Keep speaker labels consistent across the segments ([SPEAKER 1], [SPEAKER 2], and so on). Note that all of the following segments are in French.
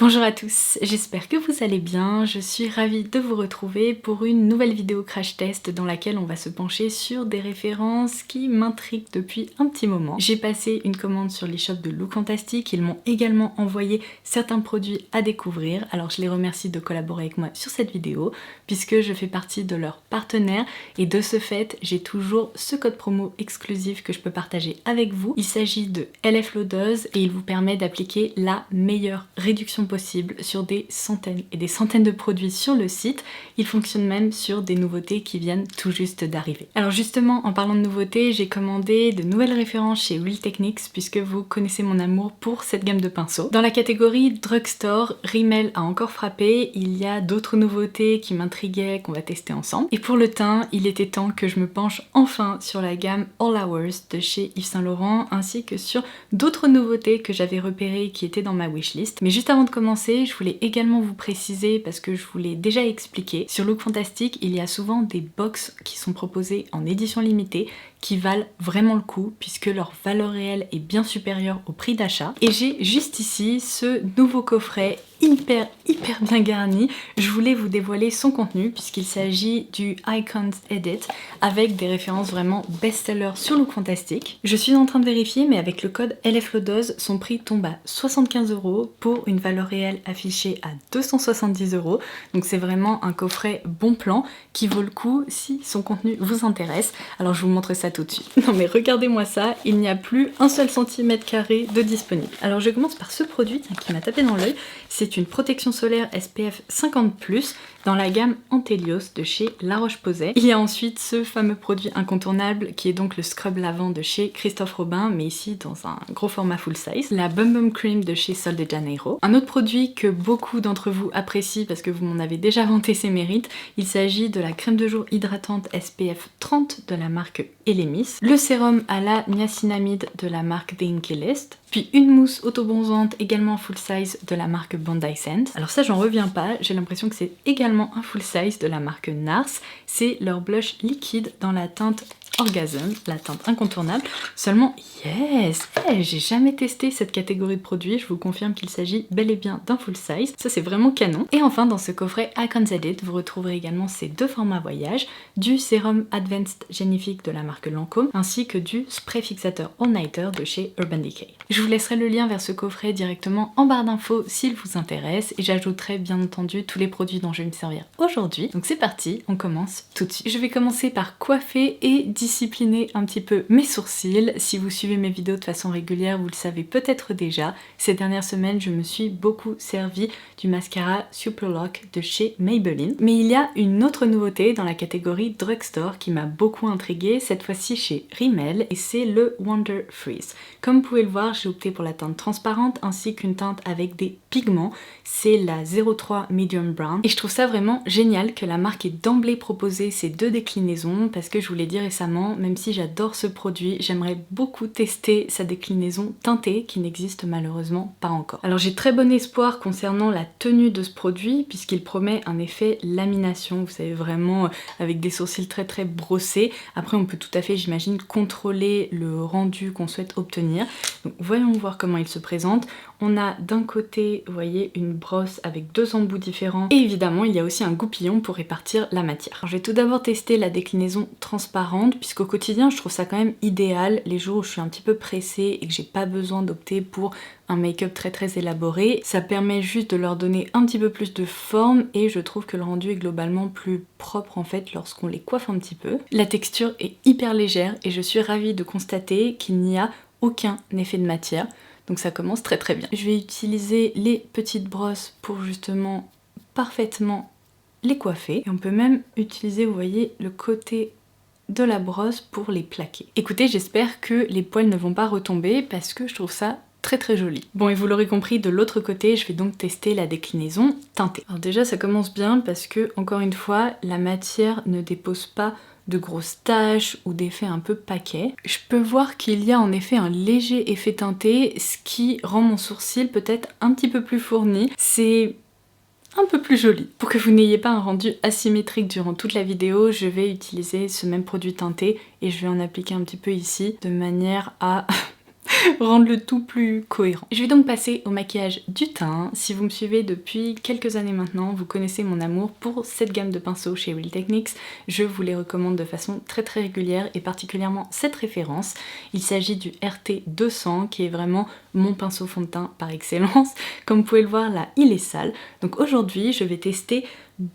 [SPEAKER 1] Bonjour à tous, j'espère que vous allez bien. Je suis ravie de vous retrouver pour une nouvelle vidéo crash test dans laquelle on va se pencher sur des références qui m'intriguent depuis un petit moment. J'ai passé une commande sur l'e-shop de Lookfantastic, ils m'ont également envoyé certains produits à découvrir, alors je les remercie de collaborer avec moi sur cette vidéo puisque je fais partie de leurs partenaires et de ce fait j'ai toujours ce code promo exclusif que je peux partager avec vous. Il s'agit de LF Loadeuse et il vous permet d'appliquer la meilleure réduction possible sur des centaines et des centaines de produits sur le site. Il fonctionne même sur des nouveautés qui viennent tout juste d'arriver. Alors justement, en parlant de nouveautés, j'ai commandé de nouvelles références chez Real Techniques puisque vous connaissez mon amour pour cette gamme de pinceaux. Dans la catégorie drugstore, Rimmel a encore frappé. Il y a d'autres nouveautés qui m'intriguaient qu'on va tester ensemble. Et pour le teint, il était temps que je me penche enfin sur la gamme All Hours de chez Yves Saint Laurent ainsi que sur d'autres nouveautés que j'avais repérées qui étaient dans ma wishlist. Mais juste avant de commencer, je voulais également vous préciser, parce que je vous l'ai déjà expliqué, sur Lookfantastic, il y a souvent des box qui sont proposées en édition limitée qui valent vraiment le coup puisque leur valeur réelle est bien supérieure au prix d'achat. Et j'ai juste ici ce nouveau coffret hyper bien garni. Je voulais vous dévoiler son contenu puisqu'il s'agit du Icons Edit avec des références vraiment best-seller sur Lookfantastic. Je suis en train de vérifier mais avec le code LF Loadeuse, son prix tombe à 75 € pour une valeur réelle affichée à 270 €. Donc c'est vraiment un coffret bon plan qui vaut le coup si son contenu vous intéresse. Alors je vous montre ça tout de suite. Non mais regardez-moi ça, il n'y a plus un seul centimètre carré de disponible. Alors je commence par ce produit qui m'a tapé dans l'œil. C'est une protection solaire SPF 50+, dans la gamme Antelios de chez La Roche-Posay. Il y a ensuite ce fameux produit incontournable qui est donc le scrub lavant de chez Christophe Robin, mais ici dans un gros format full size. La Bum Bum Cream de chez Sol de Janeiro. Un autre produit que beaucoup d'entre vous apprécient parce que vous m'en avez déjà vanté ses mérites, il s'agit de la crème de jour hydratante SPF 30 de la marque Elemis, le sérum à la niacinamide de la marque The Inkey List, puis une mousse autobronzante également full size de la marque Bondi Scent. Alors ça j'en reviens pas, j'ai l'impression que c'est également un full size de la marque NARS, c'est leur blush liquide dans la teinte Orgasm, la teinte incontournable. Seulement, yes, j'ai jamais testé cette catégorie de produits, je vous confirme qu'il s'agit bel et bien d'un full size, ça c'est vraiment canon. Et enfin dans ce coffret Icons Edit, vous retrouverez également ces deux formats voyage, du sérum Advanced Genifique de la marque Lancôme, ainsi que du spray fixateur All Nighter de chez Urban Decay. Je vous laisserai le lien vers ce coffret directement en barre d'infos s'il vous intéresse, et j'ajouterai bien entendu tous les produits dont je vais me servir aujourd'hui. Donc c'est parti, on commence tout de suite. Je vais commencer par coiffer et discipliner un petit peu mes sourcils. Si vous suivez mes vidéos de façon régulière, vous le savez peut-être déjà. Ces dernières semaines, je me suis beaucoup servi du mascara Superlock de chez Maybelline. Mais il y a une autre nouveauté dans la catégorie drugstore qui m'a beaucoup intriguée, cette fois-ci chez Rimmel, et c'est le Wonder Freeze. Comme vous pouvez le voir, j'ai opté pour la teinte transparente ainsi qu'une teinte avec des pigments. C'est la 03 Medium Brown. Et je trouve ça vraiment génial que la marque ait d'emblée proposé ces deux déclinaisons parce que je vous l'ai dit récemment, même si j'adore ce produit, j'aimerais beaucoup tester sa déclinaison teintée qui n'existe malheureusement pas encore. Alors j'ai très bon espoir concernant la tenue de ce produit puisqu'il promet un effet lamination, vous savez, vraiment avec des sourcils très brossés. Après on peut tout à fait, j'imagine, contrôler le rendu qu'on souhaite obtenir. Donc voyons voir comment il se présente. On a d'un côté, vous voyez, une brosse avec deux embouts différents et évidemment il y a aussi un goupillon pour répartir la matière. Alors, je vais tout d'abord tester la déclinaison transparente puisqu'au quotidien je trouve ça quand même idéal les jours où je suis un petit peu pressée et que j'ai pas besoin d'opter pour un make-up très élaboré. Ça permet juste de leur donner un petit peu plus de forme et je trouve que le rendu est globalement plus propre en fait lorsqu'on les coiffe un petit peu. La texture est hyper légère et je suis ravie de constater qu'il n'y a aucun effet de matière. Donc ça commence très bien. Je vais utiliser les petites brosses pour justement parfaitement les coiffer. Et on peut même utiliser, vous voyez, le côté de la brosse pour les plaquer. Écoutez, j'espère que les poils ne vont pas retomber parce que je trouve ça très joli. Bon, et vous l'aurez compris, de l'autre côté, je vais donc tester la déclinaison teintée. Alors déjà, ça commence bien parce que, encore une fois, la matière ne dépose pas de grosses taches ou d'effets un peu paquets. Je peux voir qu'il y a en effet un léger effet teinté, ce qui rend mon sourcil peut-être un petit peu plus fourni. C'est un peu plus joli. Pour que vous n'ayez pas un rendu asymétrique durant toute la vidéo, je vais utiliser ce même produit teinté et je vais en appliquer un petit peu ici de manière à rendre le tout plus cohérent. Je vais donc passer au maquillage du teint. Si vous me suivez depuis quelques années maintenant, vous connaissez mon amour pour cette gamme de pinceaux chez Real Techniques. Je vous les recommande de façon très régulière et particulièrement cette référence. Il s'agit du RT 200 qui est vraiment mon pinceau fond de teint par excellence. Comme vous pouvez le voir là, il est sale. Donc aujourd'hui, je vais tester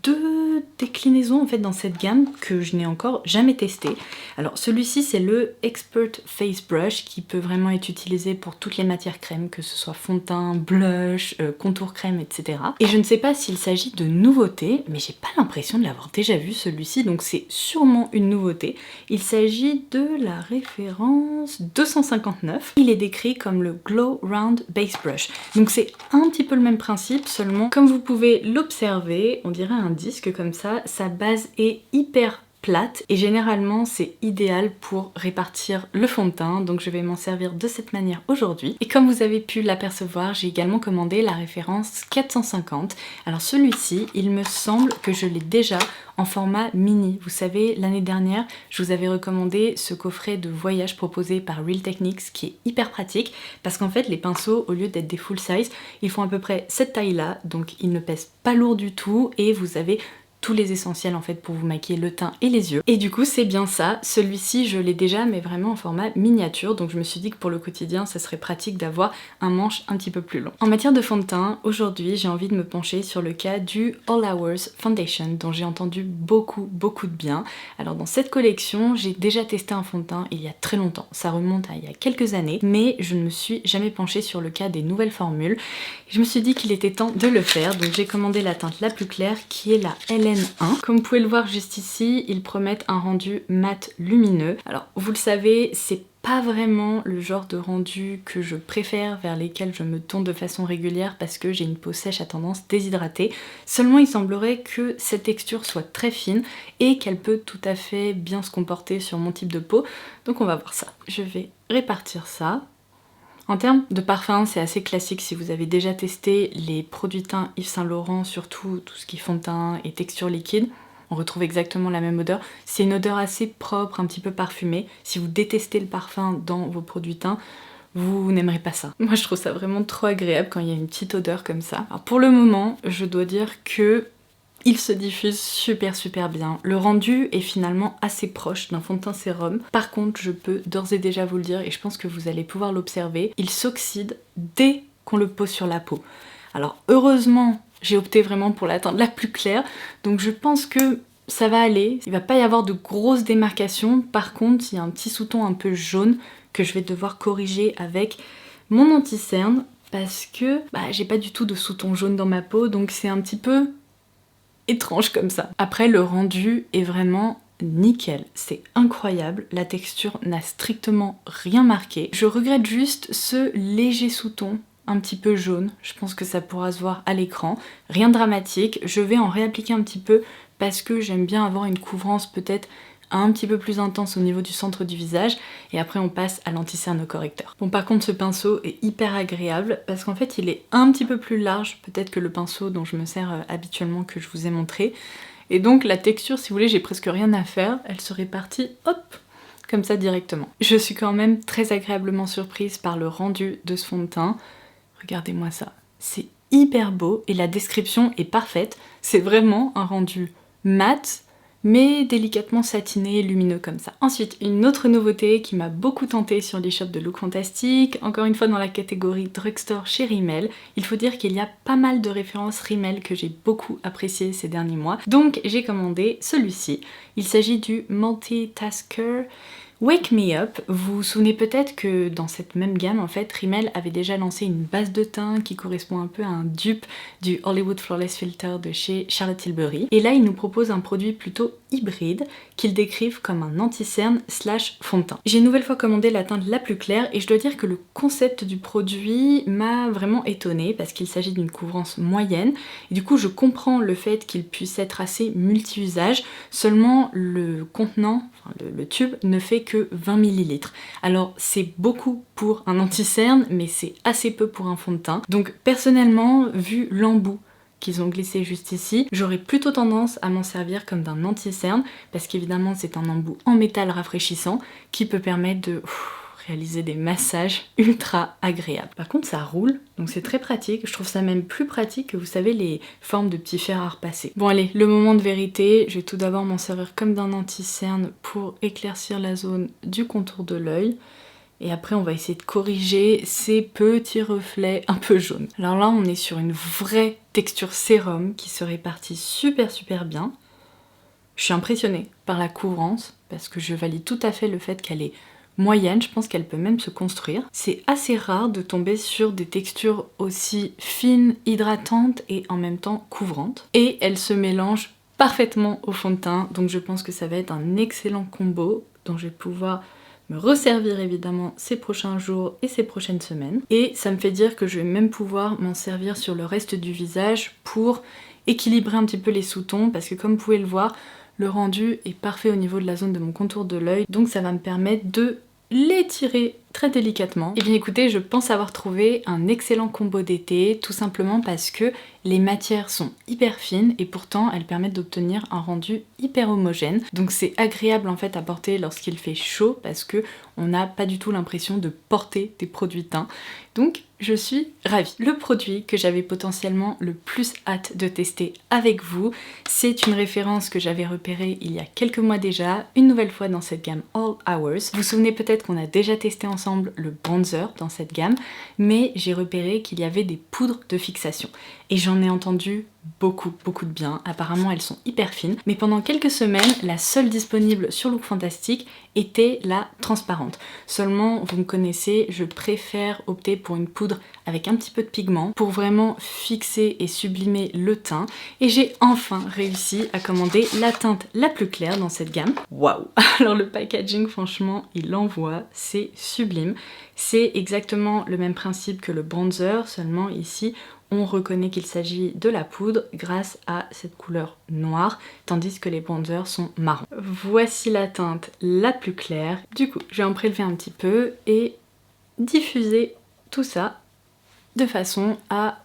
[SPEAKER 1] deux déclinaisons en fait dans cette gamme que je n'ai encore jamais testé. Alors celui-ci c'est le Expert Face Brush qui peut vraiment être utilisé pour toutes les matières crèmes, que ce soit fond de teint, blush, contour crème, etc. Et je ne sais pas s'il s'agit de nouveautés, mais j'ai pas l'impression de l'avoir déjà vu celui-ci, donc c'est sûrement une nouveauté. Il s'agit de la référence 259. Il est décrit comme le Glow Round Base Brush. Donc c'est un petit peu le même principe, seulement comme vous pouvez l'observer, on dirait un disque comme ça, sa base est hyper plate et généralement c'est idéal pour répartir le fond de teint, donc je vais m'en servir de cette manière aujourd'hui. Et comme vous avez pu l'apercevoir, j'ai également commandé la référence 450. Alors celui-ci, il me semble que je l'ai déjà en format mini. Vous savez, l'année dernière, je vous avais recommandé ce coffret de voyage proposé par Real Techniques qui est hyper pratique parce qu'en fait les pinceaux, au lieu d'être des full size, ils font à peu près cette taille là, donc ils ne pèsent pas lourd du tout et vous avez tous les essentiels en fait pour vous maquiller le teint et les yeux. Et du coup c'est bien ça, celui-ci je l'ai déjà mais vraiment en format miniature, donc je me suis dit que pour le quotidien ça serait pratique d'avoir un manche un petit peu plus long. En matière de fond de teint, aujourd'hui j'ai envie de me pencher sur le cas du All Hours Foundation dont j'ai entendu beaucoup de bien. Alors dans cette collection j'ai déjà testé un fond de teint il y a très longtemps, ça remonte à il y a quelques années, mais je ne me suis jamais penchée sur le cas des nouvelles formules. Je me suis dit qu'il était temps de le faire, donc j'ai commandé la teinte la plus claire qui est la LN1. Comme vous pouvez le voir juste ici, ils promettent un rendu mat lumineux. Alors vous le savez, c'est pas vraiment le genre de rendu que je préfère, vers lesquels je me tourne de façon régulière parce que j'ai une peau sèche à tendance déshydratée. Seulement il semblerait que cette texture soit très fine et qu'elle peut tout à fait bien se comporter sur mon type de peau. Donc on va voir ça. Je vais répartir ça. En termes de parfum, c'est assez classique si vous avez déjà testé les produits teints Yves Saint Laurent, surtout tout ce qui est fond de teint et texture liquide. On retrouve exactement la même odeur. C'est une odeur assez propre, un petit peu parfumée. Si vous détestez le parfum dans vos produits teints, vous n'aimerez pas ça. Moi je trouve ça vraiment trop agréable quand il y a une petite odeur comme ça. Alors pour le moment, je dois dire que il se diffuse super bien. Le rendu est finalement assez proche d'un fond de teint sérum. Par contre, je peux d'ores et déjà vous le dire, et je pense que vous allez pouvoir l'observer, il s'oxyde dès qu'on le pose sur la peau. Alors heureusement, j'ai opté vraiment pour la teinte la plus claire, donc je pense que ça va aller. Il va pas y avoir de grosses démarcations. Par contre, il y a un petit sous-ton un peu jaune que je vais devoir corriger avec mon anti-cerne parce que j'ai pas du tout de sous-ton jaune dans ma peau, donc c'est un petit peu étrange comme ça. Après, le rendu est vraiment nickel, c'est incroyable, la texture n'a strictement rien marqué. Je regrette juste ce léger sous-ton un petit peu jaune, je pense que ça pourra se voir à l'écran. Rien de dramatique, je vais en réappliquer un petit peu parce que j'aime bien avoir une couvrance peut-être un petit peu plus intense au niveau du centre du visage et après on passe à l'anti-cerne correcteur. Bon par contre ce pinceau est hyper agréable parce qu'en fait il est un petit peu plus large peut-être que le pinceau dont je me sers habituellement que je vous ai montré et donc la texture si vous voulez j'ai presque rien à faire, elle se répartit hop comme ça directement. Je suis quand même très agréablement surprise par le rendu de ce fond de teint. Regardez-moi ça, c'est hyper beau et la description est parfaite, c'est vraiment un rendu mat mais délicatement satiné et lumineux comme ça. Ensuite, une autre nouveauté qui m'a beaucoup tentée sur l'e-shop de Look Fantastic, encore une fois dans la catégorie drugstore chez Rimmel. Il faut dire qu'il y a pas mal de références Rimmel que j'ai beaucoup appréciées ces derniers mois, donc j'ai commandé celui-ci. Il s'agit du Multitasker Wake Me Up. Vous vous souvenez peut-être que dans cette même gamme, en fait, Rimmel avait déjà lancé une base de teint qui correspond un peu à un dupe du Hollywood Flawless Filter de chez Charlotte Tilbury. Et là, ils nous proposent un produit plutôt hybride qu'ils décrivent comme un anti-cerne slash fond de teint. J'ai une nouvelle fois commandé la teinte la plus claire et je dois dire que le concept du produit m'a vraiment étonnée parce qu'il s'agit d'une couvrance moyenne et du coup je comprends le fait qu'il puisse être assez multi-usage, seulement le contenant, le tube ne fait que 20 ml. Alors c'est beaucoup pour un anti-cerne mais c'est assez peu pour un fond de teint. Donc personnellement, vu l'embout qu'ils ont glissé juste ici, j'aurais plutôt tendance à m'en servir comme d'un anti-cerne parce qu'évidemment c'est un embout en métal rafraîchissant qui peut permettre de réaliser des massages ultra agréables. Par contre ça roule, donc c'est très pratique. Je trouve ça même plus pratique que vous savez les formes de petits fers à repasser. Bon allez, le moment de vérité, je vais tout d'abord m'en servir comme d'un anti-cerne pour éclaircir la zone du contour de l'œil. Et après on va essayer de corriger ces petits reflets un peu jaunes. Alors là on est sur une vraie texture sérum qui se répartit super bien. Je suis impressionnée par la couvrance parce que je valide tout à fait le fait qu'elle est moyenne, je pense qu'elle peut même se construire. C'est assez rare de tomber sur des textures aussi fines, hydratantes et en même temps couvrantes. Et elle se mélange parfaitement au fond de teint, donc je pense que ça va être un excellent combo dont je vais pouvoir me resservir évidemment ces prochains jours et ces prochaines semaines. Et ça me fait dire que je vais même pouvoir m'en servir sur le reste du visage pour équilibrer un petit peu les sous-tons, parce que comme vous pouvez le voir, le rendu est parfait au niveau de la zone de mon contour de l'œil, donc ça va me permettre de l'étirer très délicatement. Et bien écoutez, je pense avoir trouvé un excellent combo d'été, tout simplement parce que les matières sont hyper fines et pourtant elles permettent d'obtenir un rendu hyper homogène. Donc c'est agréable en fait à porter lorsqu'il fait chaud parce que on n'a pas du tout l'impression de porter des produits teints. Donc je suis ravie. Le produit que j'avais potentiellement le plus hâte de tester avec vous, c'est une référence que j'avais repérée il y a quelques mois déjà, une nouvelle fois dans cette gamme All Hours. Vous vous souvenez peut-être qu'on a déjà testé ensemble le bronzer dans cette gamme, mais j'ai repéré qu'il y avait des poudres de fixation. Et j'en ai entendu beaucoup de bien. Apparemment elles sont hyper fines, mais pendant quelques semaines la seule disponible sur Look Fantastic était la transparente. Seulement vous me connaissez, je préfère opter pour une poudre avec un petit peu de pigment pour vraiment fixer et sublimer le teint, et j'ai enfin réussi à commander la teinte la plus claire dans cette gamme. Waouh! Alors le packaging franchement il envoie, c'est sublime. C'est exactement le même principe que le bronzer, seulement ici on reconnaît qu'il s'agit de la poudre grâce à cette couleur noire, tandis que les bronzers sont marrons. Voici la teinte la plus claire. Du coup, je vais en prélever un petit peu et diffuser tout ça de façon à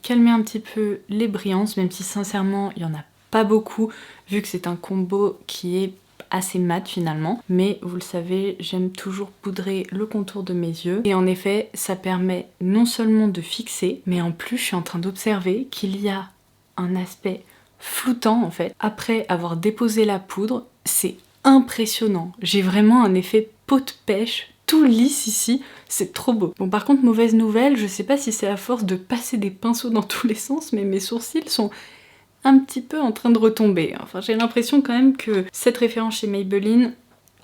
[SPEAKER 1] calmer un petit peu les brillances, même si sincèrement il n'y en a pas beaucoup, vu que c'est un combo qui est assez mat finalement, mais vous le savez, j'aime toujours poudrer le contour de mes yeux, et en effet ça permet non seulement de fixer, mais en plus je suis en train d'observer qu'il y a un aspect floutant en fait. Après avoir déposé la poudre, c'est impressionnant, j'ai vraiment un effet peau de pêche, tout lisse ici, c'est trop beau. Bon par contre mauvaise nouvelle, je sais pas si c'est à force de passer des pinceaux dans tous les sens, mais mes sourcils sont un petit peu en train de retomber. Enfin j'ai l'impression quand même que cette référence chez Maybelline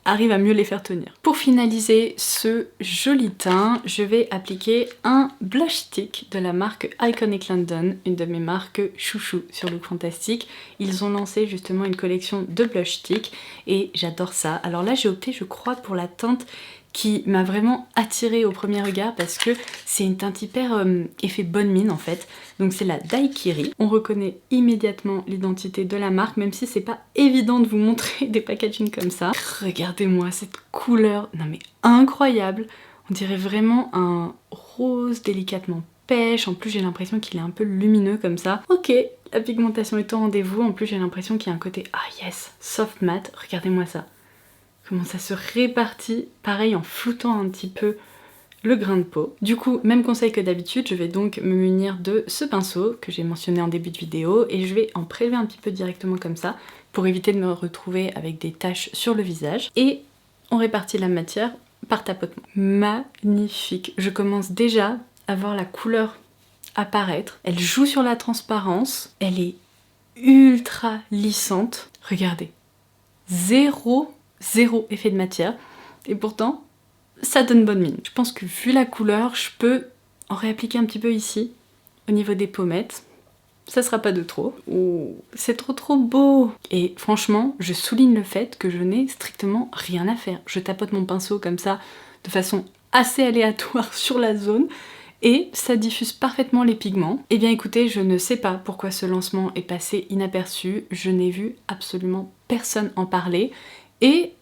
[SPEAKER 1] arrive à mieux les faire tenir. Pour finaliser ce joli teint, je vais appliquer un blush stick de la marque Iconic London, une de mes marques chouchou sur Look Fantastic. Ils ont lancé justement une collection de blush sticks et j'adore ça. Alors là j'ai opté je crois pour la teinte qui m'a vraiment attirée au premier regard parce que c'est une teinte hyper effet bonne mine en fait. Donc c'est la Daiquiri. On reconnaît immédiatement l'identité de la marque, même si c'est pas évident de vous montrer des packaging comme ça. Regardez-moi cette couleur, non mais incroyable. On dirait vraiment un rose délicatement pêche. En plus j'ai l'impression qu'il est un peu lumineux comme ça. Ok, la pigmentation est au rendez-vous. En plus j'ai l'impression qu'il y a un côté, ah yes, soft matte. Regardez-moi ça. Comment ça se répartit, pareil en floutant un petit peu le grain de peau. Du coup, même conseil que d'habitude, je vais donc me munir de ce pinceau que j'ai mentionné en début de vidéo et je vais en prélever un petit peu directement comme ça pour éviter de me retrouver avec des taches sur le visage. Et on répartit la matière par tapotement. Magnifique! Je commence déjà à voir la couleur apparaître. Elle joue sur la transparence, elle est ultra lissante. Regardez, zéro effet de matière et pourtant ça donne bonne mine. Je pense que vu la couleur, je peux en réappliquer un petit peu ici au niveau des pommettes. Ça sera pas de trop. Oh, c'est trop beau! Et franchement, je souligne le fait que je n'ai strictement rien à faire. Je tapote mon pinceau comme ça de façon assez aléatoire sur la zone et ça diffuse parfaitement les pigments. Et bien écoutez, je ne sais pas pourquoi ce lancement est passé inaperçu. Je n'ai vu absolument personne en parler. Et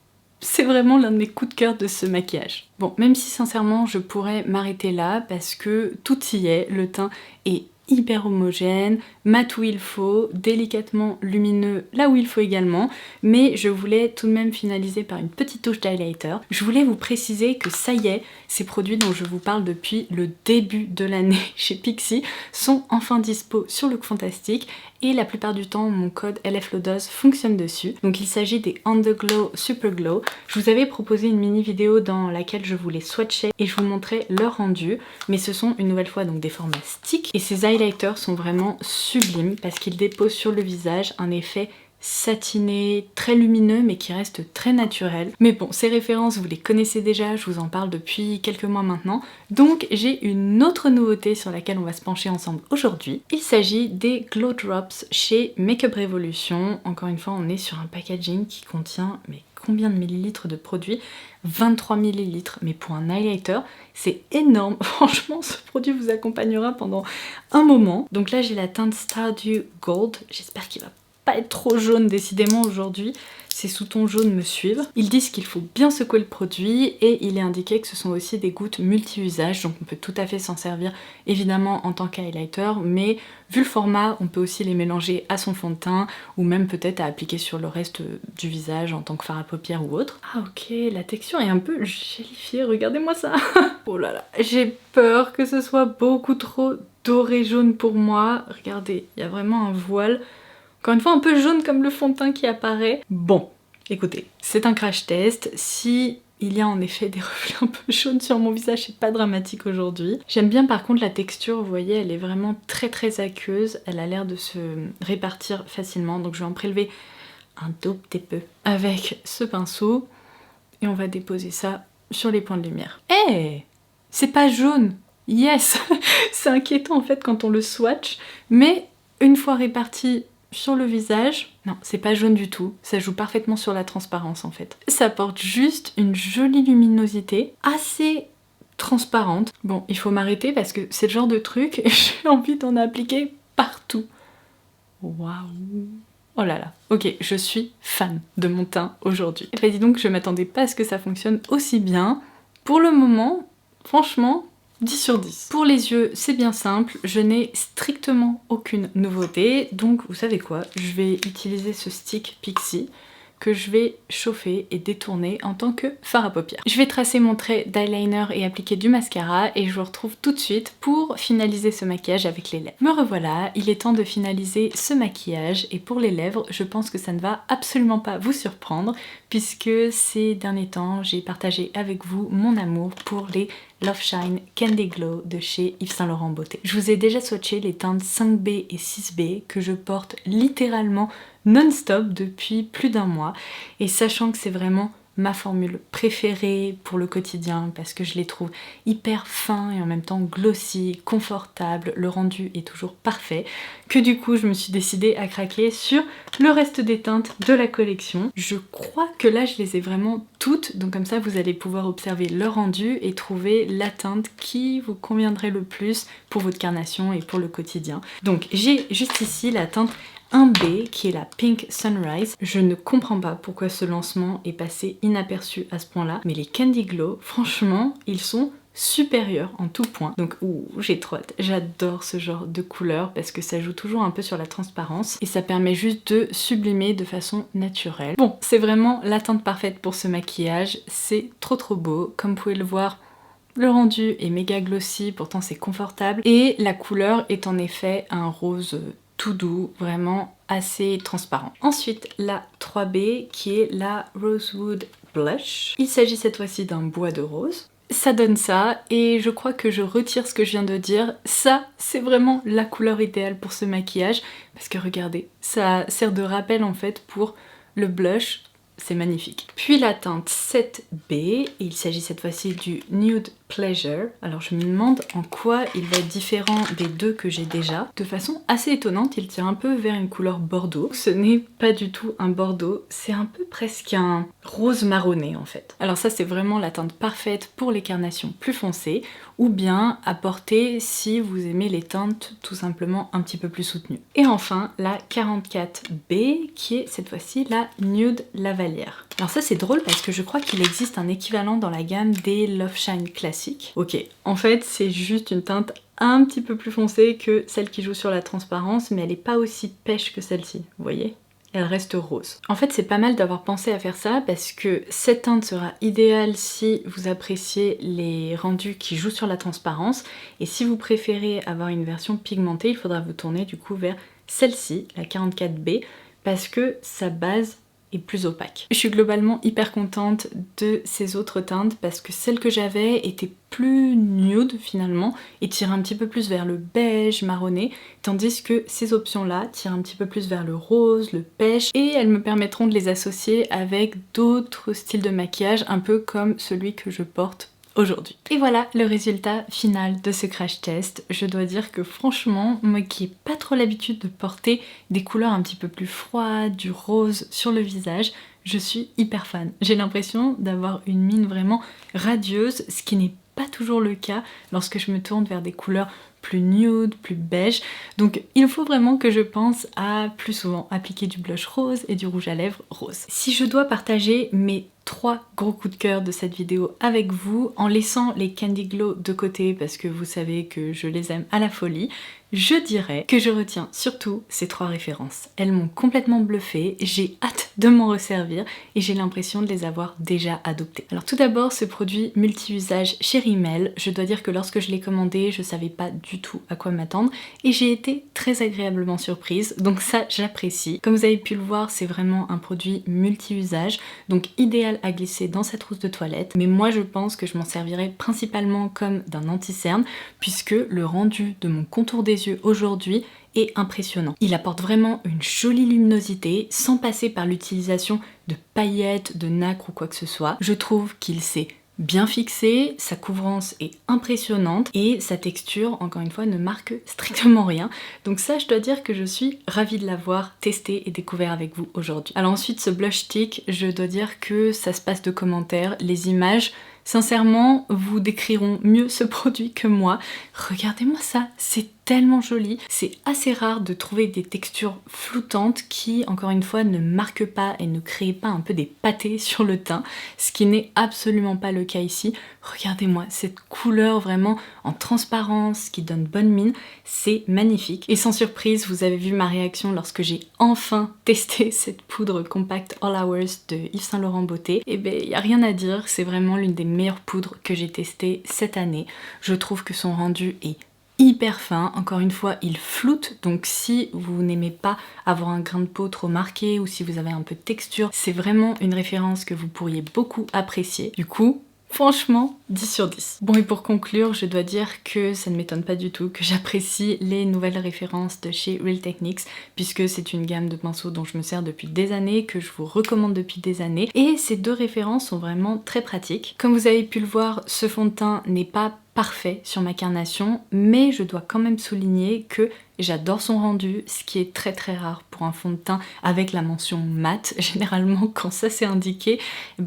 [SPEAKER 1] c'est vraiment l'un de mes coups de cœur de ce maquillage. Bon, même si sincèrement je pourrais m'arrêter là parce que tout y est, le teint est hyper homogène, mat où il faut, délicatement lumineux là où il faut également, mais je voulais tout de même finaliser par une petite touche d'highlighter. Je voulais vous préciser que ça y est, ces produits dont je vous parle depuis le début de l'année chez Pixi sont enfin dispo sur Look Fantastic et la plupart du temps mon code LFLODOZ fonctionne dessus. Donc il s'agit des Underglow Super Glow. Je vous avais proposé une mini vidéo dans laquelle je vous les swatchais et je vous montrais leur rendu, mais ce sont une nouvelle fois donc des formats stick et ces highlighters sont vraiment sublimes parce qu'ils déposent sur le visage un effet satiné, très lumineux mais qui reste très naturel. Mais bon, ces références vous les connaissez déjà, je vous en parle depuis quelques mois maintenant, donc j'ai une autre nouveauté sur laquelle on va se pencher ensemble aujourd'hui. Il s'agit des Glow Drops chez Makeup Revolution. Encore une fois, on est sur un packaging qui contient, mais combien de millilitres de produit? 23 millilitres, mais pour un highlighter, c'est énorme. Franchement, ce produit vous accompagnera pendant un moment. Donc là, j'ai la teinte Stardew Gold, j'espère qu'il va pas être trop jaune décidément aujourd'hui, ces sous-tons jaunes me suivent. Ils disent qu'il faut bien secouer le produit et il est indiqué que ce sont aussi des gouttes multi-usages, donc on peut tout à fait s'en servir évidemment en tant qu'highlighter, mais vu le format, on peut aussi les mélanger à son fond de teint ou même peut-être à appliquer sur le reste du visage en tant que fard à paupières ou autre. Ah ok, la texture est un peu gélifiée, regardez-moi ça. Oh là là, j'ai peur que ce soit beaucoup trop doré jaune pour moi. Regardez, il y a vraiment un voile. Encore une fois, un peu jaune comme le fond de teint qui apparaît. Bon, écoutez, c'est un crash test. Si il y a en effet des reflets un peu jaunes sur mon visage, c'est pas dramatique aujourd'hui. J'aime bien par contre la texture, vous voyez, elle est vraiment très aqueuse. Elle a l'air de se répartir facilement, donc je vais en prélever un tout petit peu avec ce pinceau. Et on va déposer ça sur les points de lumière. Hey, c'est pas jaune! Yes. C'est inquiétant en fait quand on le swatch, mais une fois réparti sur le visage, non, c'est pas jaune du tout, ça joue parfaitement sur la transparence en fait. Ça apporte juste une jolie luminosité, assez transparente. Bon, il faut m'arrêter parce que c'est le genre de truc, j'ai envie d'en appliquer partout. Waouh! Oh là là, ok, je suis fan de mon teint aujourd'hui. Et bah dis donc, je m'attendais pas à ce que ça fonctionne aussi bien. Pour le moment, franchement, 10 sur 10. Pour les yeux, c'est bien simple, je n'ai strictement aucune nouveauté, donc vous savez quoi, je vais utiliser ce stick Pixi que je vais chauffer et détourner en tant que fard à paupières. Je vais tracer mon trait d'eyeliner et appliquer du mascara et je vous retrouve tout de suite pour finaliser ce maquillage avec les lèvres. Me revoilà, il est temps de finaliser ce maquillage et pour les lèvres, je pense que ça ne va absolument pas vous surprendre puisque ces derniers temps, j'ai partagé avec vous mon amour pour les Love Shine Candy Glow de chez Yves Saint Laurent Beauté. Je vous ai déjà swatché les teintes 5B et 6B que je porte littéralement non-stop depuis plus d'un mois et sachant que c'est vraiment ma formule préférée pour le quotidien parce que je les trouve hyper fins et en même temps glossy, confortables, le rendu est toujours parfait, que du coup je me suis décidée à craquer sur le reste des teintes de la collection. Je crois que là je les ai vraiment toutes, donc comme ça vous allez pouvoir observer leur rendu et trouver la teinte qui vous conviendrait le plus pour votre carnation et pour le quotidien. Donc j'ai juste ici la teinte 1B qui est la Pink Sunrise. Je ne comprends pas pourquoi ce lancement est passé inaperçu à ce point là, mais les Candy Glow, franchement, ils sont supérieurs en tout point. Donc j'ai trop hâte. J'adore ce genre de couleur parce que ça joue toujours un peu sur la transparence et ça permet juste de sublimer de façon naturelle. Bon, c'est vraiment la teinte parfaite pour ce maquillage. C'est trop beau. Comme vous pouvez le voir, le rendu est méga glossy, pourtant c'est confortable et la couleur est en effet un rose tout doux, vraiment assez transparent. Ensuite, la 3B qui est la Rosewood Blush. Il s'agit cette fois-ci d'un bois de rose. Ça donne ça et je crois que je retire ce que je viens de dire. Ça, c'est vraiment la couleur idéale pour ce maquillage parce que regardez, ça sert de rappel en fait pour le blush. C'est magnifique. Puis la teinte 7B, et il s'agit cette fois-ci du Nude Pleasure. Alors je me demande en quoi il va être différent des deux que j'ai déjà. De façon assez étonnante, il tire un peu vers une couleur bordeaux. Ce n'est pas du tout un bordeaux, c'est un peu presque un rose marronné en fait. Alors ça c'est vraiment la teinte parfaite pour les carnations plus foncées ou bien à porter si vous aimez les teintes tout simplement un petit peu plus soutenues. Et enfin la 44B qui est cette fois-ci la Nude Lavalière. Alors ça c'est drôle parce que je crois qu'il existe un équivalent dans la gamme des Love Shine classiques classique. Ok, en fait c'est juste une teinte un petit peu plus foncée que celle qui joue sur la transparence, mais elle n'est pas aussi pêche que celle-ci, vous voyez ? Elle reste rose. En fait c'est pas mal d'avoir pensé à faire ça parce que cette teinte sera idéale si vous appréciez les rendus qui jouent sur la transparence, et si vous préférez avoir une version pigmentée, il faudra vous tourner du coup vers celle-ci, la 44B, parce que sa base est plus opaque. Je suis globalement hyper contente de ces autres teintes parce que celle que j'avais était plus nude finalement et tire un petit peu plus vers le beige marronné, tandis que ces options-là tirent un petit peu plus vers le rose, le pêche, et elles me permettront de les associer avec d'autres styles de maquillage, un peu comme celui que je porte aujourd'hui. Et voilà le résultat final de ce crash test. Je dois dire que franchement, moi qui n'ai pas trop l'habitude de porter des couleurs un petit peu plus froides, du rose sur le visage, je suis hyper fan. J'ai l'impression d'avoir une mine vraiment radieuse, ce qui n'est pas toujours le cas lorsque je me tourne vers des couleurs plus nude, plus beige. Donc il faut vraiment que je pense à plus souvent appliquer du blush rose et du rouge à lèvres rose. Si je dois partager mes 3 gros coups de cœur de cette vidéo avec vous, en laissant les Candy Glow de côté parce que vous savez que je les aime à la folie, je dirais que je retiens surtout ces 3 références. Elles m'ont complètement bluffée, j'ai hâte de m'en resservir et j'ai l'impression de les avoir déjà adoptées. Alors tout d'abord, ce produit multi-usage chez Rimmel, je dois dire que lorsque je l'ai commandé, je savais pas du tout à quoi m'attendre et j'ai été très agréablement surprise, donc ça j'apprécie. Comme vous avez pu le voir, c'est vraiment un produit multi-usage, donc idéal à glisser dans sa trousse de toilette, mais moi je pense que je m'en servirai principalement comme d'un anti-cerne puisque le rendu de mon contour des yeux aujourd'hui est impressionnant. Il apporte vraiment une jolie luminosité sans passer par l'utilisation de paillettes, de nacre ou quoi que ce soit. Je trouve qu'il s'est bien fixé, sa couvrance est impressionnante et sa texture, encore une fois, ne marque strictement rien. Donc ça, je dois dire que je suis ravie de l'avoir testé et découvert avec vous aujourd'hui. Alors ensuite, ce blush stick, je dois dire que ça se passe de commentaires. Les images, sincèrement, vous décriront mieux ce produit que moi. Regardez-moi ça, c'est tellement joli. C'est assez rare de trouver des textures floutantes qui, encore une fois, ne marquent pas et ne créent pas un peu des pâtés sur le teint, ce qui n'est absolument pas le cas ici. Regardez-moi cette couleur vraiment en transparence qui donne bonne mine, c'est magnifique. Et sans surprise, vous avez vu ma réaction lorsque j'ai enfin testé cette poudre compacte All Hours de Yves Saint Laurent Beauté. Et ben, il n'y a rien à dire, c'est vraiment l'une des meilleures poudres que j'ai testées cette année. Je trouve que son rendu est hyper fin, encore une fois il floute, donc si vous n'aimez pas avoir un grain de peau trop marqué ou si vous avez un peu de texture, c'est vraiment une référence que vous pourriez beaucoup apprécier. Du coup, franchement, 10 sur 10. Bon, et pour conclure, je dois dire que ça ne m'étonne pas du tout que j'apprécie les nouvelles références de chez Real Techniques, puisque c'est une gamme de pinceaux dont je me sers depuis des années, que je vous recommande depuis des années, et ces 2 références sont vraiment très pratiques. Comme vous avez pu le voir, ce fond de teint n'est pas parfait sur ma carnation, mais je dois quand même souligner que j'adore son rendu, ce qui est très très rare pour un fond de teint avec la mention mat. Généralement quand ça c'est indiqué,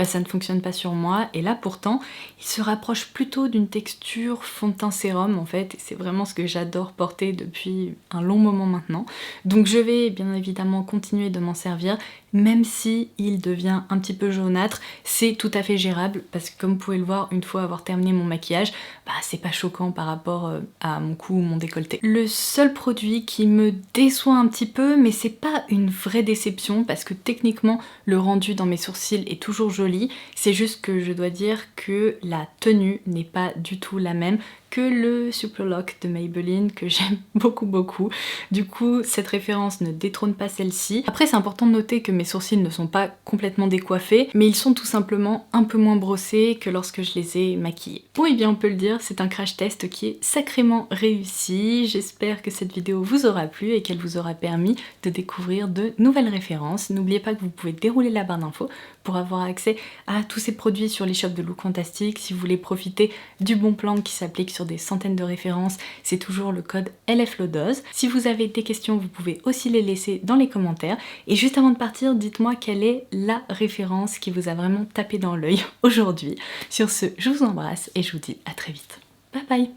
[SPEAKER 1] ça ne fonctionne pas sur moi, et là pourtant il se rapproche plutôt d'une texture fond de teint sérum en fait, et c'est vraiment ce que j'adore porter depuis un long moment maintenant. Donc je vais bien évidemment continuer de m'en servir, même si il devient un petit peu jaunâtre, c'est tout à fait gérable parce que comme vous pouvez le voir, une fois avoir terminé mon maquillage, c'est pas choquant par rapport à mon cou ou mon décolleté. Le seul produit qui me déçoit un petit peu, mais c'est pas une vraie déception parce que techniquement le rendu dans mes sourcils est toujours joli, c'est juste que je dois dire que la tenue n'est pas du tout la même que le Super Lock de Maybelline que j'aime beaucoup. Du coup, cette référence ne détrône pas celle-ci. Après, c'est important de noter que mes sourcils ne sont pas complètement décoiffés, mais ils sont tout simplement un peu moins brossés que lorsque je les ai maquillés. Bon, et bien on peut le dire, c'est un crash test qui est sacrément réussi. J'espère que cette vidéo vous aura plu et qu'elle vous aura permis de découvrir de nouvelles références. N'oubliez pas que vous pouvez dérouler la barre d'infos pour avoir accès à tous ces produits sur l'e-shop de Look Fantastic. Si vous voulez profiter du bon plan qui s'applique sur des centaines de références, c'est toujours le code LFLODOZ. Si vous avez des questions, vous pouvez aussi les laisser dans les commentaires. Et juste avant de partir, dites-moi quelle est la référence qui vous a vraiment tapé dans l'œil aujourd'hui. Sur ce, je vous embrasse et je vous dis à très vite. Bye bye!